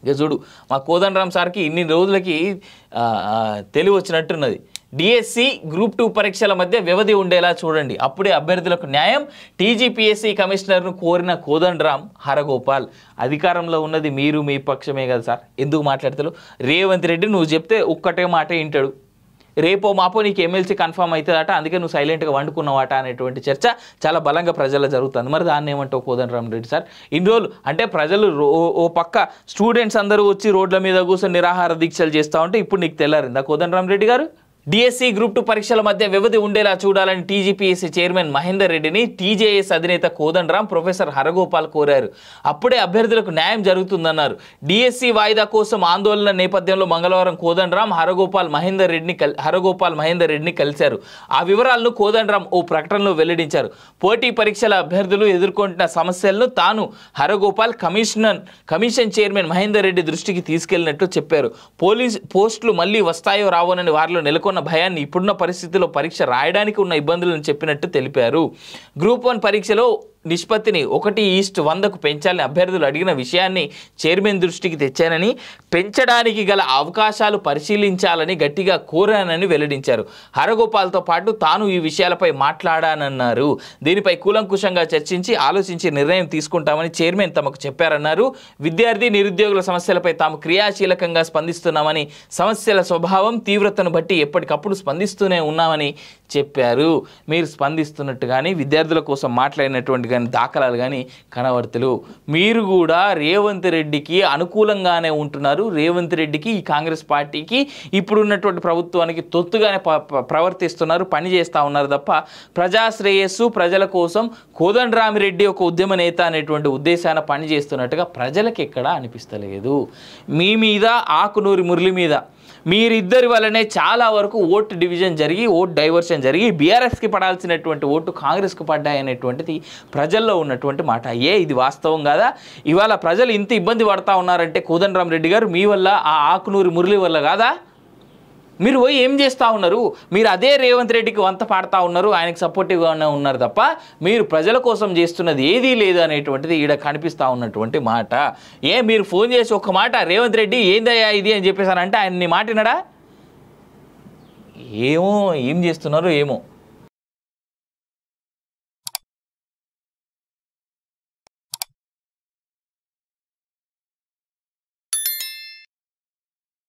ఇక చూడు మా కోదండరామ్ సార్కి ఇన్ని రోజులకి తెలివి వచ్చినట్టున్నది. డిఎస్సి గ్రూప్ 2 పరీక్షల మధ్య వ్యవధి ఉండేలా చూడండి, అప్పుడే అభ్యర్థులకు న్యాయం. టీజీపీఎస్సీ కమిషనర్ను కోరిన కోదండరామ్ హరగోపాల్. అధికారంలో ఉన్నది మీరు, మీ పక్షమే కదా సార్, ఎందుకు మాట్లాడతారు? రేవంత్ రెడ్డి నువ్వు చెప్తే ఒక్కటే మాట వింటాడు, రేపో మాపో నీకు ఎమ్మెల్సీ కన్ఫర్మ్ అవుతుందట, అందుకే నువ్వు సైలెంట్గా వండుకున్నవాట అనేటువంటి చర్చ చాలా బలంగా ప్రజల్లో జరుగుతుంది. మరి దాన్ని ఏమంటావు కోదండరామ్ రెడ్డి సార్? ఇన్ని రోజులు అంటే ప్రజలు ఓ పక్క స్టూడెంట్స్ అందరూ వచ్చి రోడ్ల మీద కూర్చొని నిరాహార దీక్షలు చేస్తూ ఉంటే ఇప్పుడు నీకు తెల్లారిందా కోదండరామ్ రెడ్డి గారు? డిఎస్సి గ్రూప్ 2 పరీక్షల మధ్య వ్యవధి ఉండేలా చూడాలని టీజీపీఎస్సీ చైర్మన్ మహేందర్ రెడ్డిని టీజేఎస్ అధినేత కోదండరామ్ ప్రొఫెసర్ హరగోపాల్ కోరారు. అప్పుడే అభ్యర్థులకు న్యాయం జరుగుతుందన్నారు. డిఎస్సి వాయిదా కోసం ఆందోళన నేపథ్యంలో మంగళవారం కోదండరామ్ హరగోపాల్ మహేందర్ రెడ్డిని కలిశారు. ఆ వివరాలను కోదండరామ్ ఓ ప్రకటనలో వెల్లడించారు. పోటీ పరీక్షల అభ్యర్థులు ఎదుర్కొంటున్న సమస్యలను తాను హరగోపాల్ కమిషన్ చైర్మన్ మహేందర్ రెడ్డి దృష్టికి తీసుకెళ్లినట్లు చెప్పారు. పోస్టులు మళ్లీ వస్తాయో రావోనని వారిలో నెలకొన్న భయాన్ని, ఇప్పుడున్న పరిస్థితిలో పరీక్ష రాయడానికి ఉన్న ఇబ్బందులను చెప్పినట్టు తెలిపారు. గ్రూప్ 1 పరీక్షలో నిష్పత్తిని 1:100కు పెంచాలని అభ్యర్థులు అడిగిన విషయాన్ని చైర్మన్ దృష్టికి తెచ్చానని, పెంచడానికి గల అవకాశాలు పరిశీలించాలని గట్టిగా కోరానని వెల్లడించారు. హరగోపాల్తో పాటు తాను ఈ విషయాలపై మాట్లాడానన్నారు. దీనిపై కూలంకుషంగా చర్చించి ఆలోచించి నిర్ణయం తీసుకుంటామని చైర్మన్ తమకు చెప్పారన్నారు. విద్యార్థి నిరుద్యోగుల సమస్యలపై తాము క్రియాశీలకంగా స్పందిస్తున్నామని, సమస్యల స్వభావం తీవ్రతను బట్టి ఎప్పటికప్పుడు స్పందిస్తూనే ఉన్నామని చెప్పారు. మీరు స్పందిస్తున్నట్టు కానీ విద్యార్థుల కోసం మాట్లాడినటువంటి కానీ దాఖలాలు కానీ కనబడతలు. మీరు కూడా రేవంత్ రెడ్డికి అనుకూలంగానే ఉంటున్నారు. రేవంత్ రెడ్డికి, ఈ కాంగ్రెస్ పార్టీకి, ఇప్పుడున్నటువంటి ప్రభుత్వానికి తొత్తుగానే ప్రవర్తిస్తున్నారు, పనిచేస్తూ ఉన్నారు తప్ప ప్రజాశ్రేయస్సు ప్రజల కోసం కోదండరామిరెడ్డి ఒక ఉద్యమ నేత అనేటువంటి ఉద్దేశాన పనిచేస్తున్నట్టుగా ప్రజలకు ఎక్కడా అనిపిస్తలేదు. మీ మీద, ఆకునూరి మురళి మీద మీరిద్దరి వల్లనే చాలా వరకు ఓటు డివిజన్ జరిగి, ఓటు డైవర్షన్ జరిగి బీఆర్ఎస్కి పడాల్సినటువంటి ఓటు కాంగ్రెస్కి పడ్డాయనేటువంటిది ప్రజల్లో ఉన్నటువంటి మాట. ఇది వాస్తవం కాదా? ఇవాళ ప్రజలు ఇంత ఇబ్బంది పడతా ఉన్నారంటే కోదండరామ్ రెడ్డి గారు మీ వల్ల, ఆ ఆకునూరి మురళి వల్ల కాదా? మీరు పోయి ఏం చేస్తూ ఉన్నారు? మీరు అదే రేవంత్ రెడ్డికి వంత పాడుతూ ఉన్నారు, ఆయనకు సపోర్టివ్గానే ఉన్నారు తప్ప మీరు ప్రజల కోసం చేస్తున్నది ఏదీ లేదు అనేటువంటిది ఈడ కనిపిస్తూ ఉన్నటువంటి మాట. మీరు ఫోన్ చేసి ఒక మాట రేవంత్ రెడ్డి ఏందయ్యా ఇది అని చెప్పేసానంటే ఆయన నీ మాటినడా? ఏం చేస్తున్నారో ఏమో.